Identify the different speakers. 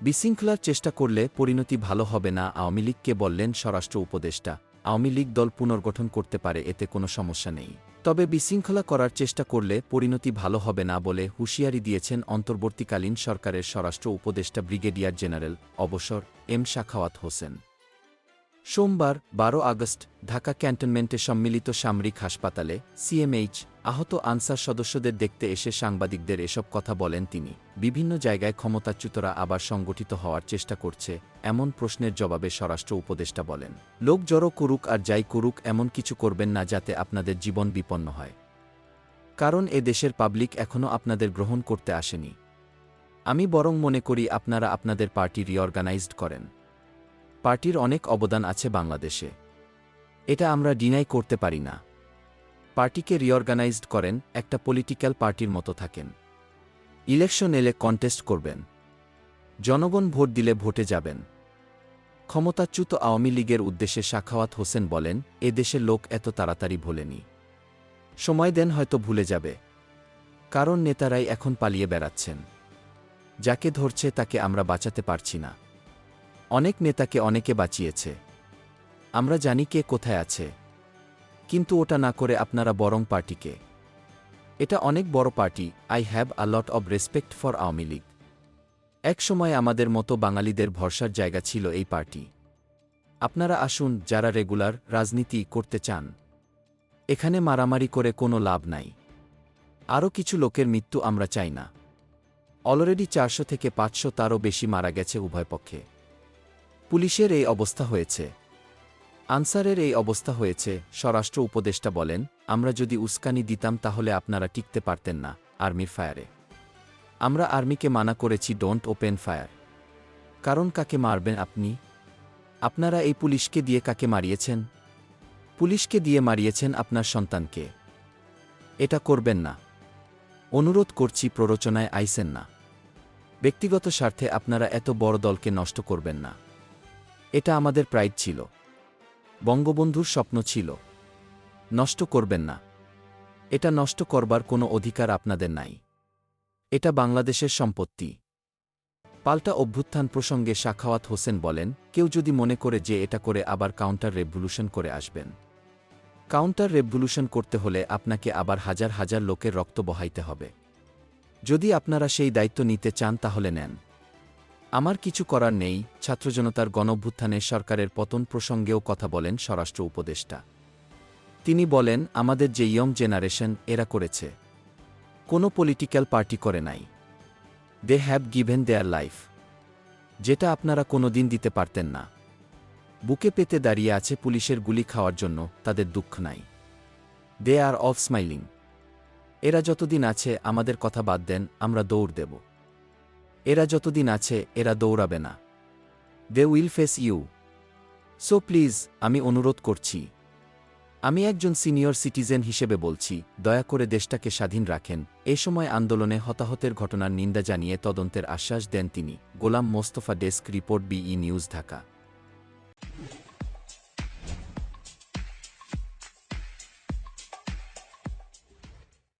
Speaker 1: বিশৃঙ্খলার চেষ্টা করলে পরিণতি ভালো হবে না আওয়ামী লীগকে বললেন স্বরাষ্ট্র উপদেষ্টা। আওয়ামী লীগ দল পুনর্গঠন করতে পারে, এতে কোনো সমস্যা নেই, তবে বিশৃঙ্খলা করার চেষ্টা করলে পরিণতি ভালো হবে না বলে হুঁশিয়ারি দিয়েছেন অন্তর্বর্তীকালীন সরকারের স্বরাষ্ট্র উপদেষ্টা ব্রিগেডিয়ার জেনারেল অবসর এম সাখাওয়াত হোসেন। সোমবার ১২ আগস্ট ঢাকা ক্যান্টনমেন্টে সম্মিলিত সামরিক হাসপাতালে সিএমএইচ আহত আনসার সদস্যদের দেখতে এসে সাংবাদিকদের এসব কথা বলেন তিনি। বিভিন্ন জায়গায় ক্ষমতাচ্যুতরা আবার সংগঠিত হওয়ার চেষ্টা করছে, এমন প্রশ্নের জবাবে স্বরাষ্ট্র উপদেষ্টা বলেন, লোক জড়ো করুক আর যাই করুক, এমন কিছু করবেন না যাতে আপনাদের জীবন বিপন্ন হয়। কারণ এ দেশের পাবলিক এখনও আপনাদের গ্রহণ করতে আসেনি। আমি বরং মনে করি আপনারা আপনাদের পার্টি রিঅর্গানাইজড করেন। পার্টির অনেক অবদান আছে বাংলাদেশে, এটা আমরা ডিনাই করতে পারি না। পার্টিকে রিঅর্গানাইজড করেন, একটা পলিটিক্যাল পার্টির মতো থাকেন। ইলেকশন এলে কন্টেস্ট করবেন, জনগণ ভোট দিলে ভোটে যাবেন। ক্ষমতাচ্যুত আওয়ামী লীগের উদ্দেশ্যে সাখাওয়াত হোসেন বলেন, এ দেশের লোক এত তাড়াতাড়ি ভোলেনি, সময় দেন হয়তো ভুলে যাবে। কারণ নেতারাই এখন পালিয়ে বেড়াচ্ছেন, যাকে ধরছে তাকে আমরা বাঁচাতে পারছি না। অনেক নেতাকে অনেকে বাঁচিয়েছে, আমরা জানি কে কোথায় আছে, কিন্তু ওটা না করে আপনারা বরং পার্টিকে, এটা অনেক বড় party, I have a lot of respect for Awami League. এক সময় আমাদের মতো বাঙালিদের ভরসার জায়গা ছিল এই পার্টি। আপনারা আসুন, যারা রেগুলার রাজনীতি করতে চান। এখানে মারামারি করে কোনো লাভ নাই। আরও কিছু লোকের মৃত্যু আমরা চাই না। অলরেডি ৪০০ থেকে ৫০০ তারও বেশি মারা গেছে উভয় পক্ষে। পুলিশের এই অবস্থা হয়েছে, আনসারের এই অবস্থা হয়েছে। স্বরাষ্ট্র উপদেষ্টা বলেন, আমরা যদি উস্কানি দিতাম তাহলে আপনারা টিকতে পারতেন না আর্মির ফায়ারে। আমরা আর্মিকে মানা করেছি ডোন্ট ওপেন ফায়ার। কারণ কাকে মারবেন আপনি? আপনারা এই পুলিশকে দিয়ে কাকে মারিয়েছেন? পুলিশকে দিয়ে মারিয়েছেন আপনার সন্তানকে। এটা করবেন না, অনুরোধ করছি, প্ররোচনায় আইসেন না। ব্যক্তিগত স্বার্থে আপনারা এত বড় দলকে নষ্ট করবেন না। এটা আমাদের প্রাইড ছিল, বঙ্গবন্ধুর স্বপ্ন ছিল, নষ্ট করবেন না। এটা নষ্ট করবার কোনো অধিকার আপনাদের নাই, এটা বাংলাদেশের সম্পত্তি। পাল্টা অভ্যুত্থান প্রসঙ্গে সাখাওয়াত হোসেন বলেন, কেউ যদি মনে করে যে এটা করে আবার কাউন্টার রেভলিউশন করে আসবেন, কাউন্টার রেভলিউশন করতে হলে আপনাকে আবার হাজার হাজার লোকের রক্ত বহাইতে হবে। যদি আপনারা সেই দায়িত্ব নিতে চান তাহলে নেন, আমার কিছু করার নেই। ছাত্রজনতার গণঅভ্যুত্থানে সরকারের পতন প্রসঙ্গেও কথা বলেন স্বরাষ্ট্র উপদেষ্টা। তিনি বলেন, আমাদের যে ইয়ং জেনারেশন, এরা করেছে, কোনো পলিটিক্যাল পার্টি করে নাই। They have given their life, যেটা আপনারা কোনো দিন দিতে পারতেন না। বুকে পেতে দাঁড়িয়ে আছে পুলিশের গুলি খাওয়ার জন্য, তাদের দুঃখ নাই। দে আর অল স্মাইলিং। এরা যতদিন আছে আমাদের কথা বাদ দেন, আমরা দৌড় দেব। এরা যতদিন আছে এরা দৌড়াবে না। They will face you. So please, আমি অনুরোধ করছি, আমি একজন সিনিয়র সিটিজেন হিসেবে বলছি, দয়া করে দেশটাকে স্বাধীন রাখেন। এ সময় আন্দোলনে হতাহতের ঘটনার নিন্দা জানিয়ে তদন্তের আশ্বাস দেন তিনি। Golam Mostafa, desk report, BE news, Dhaka.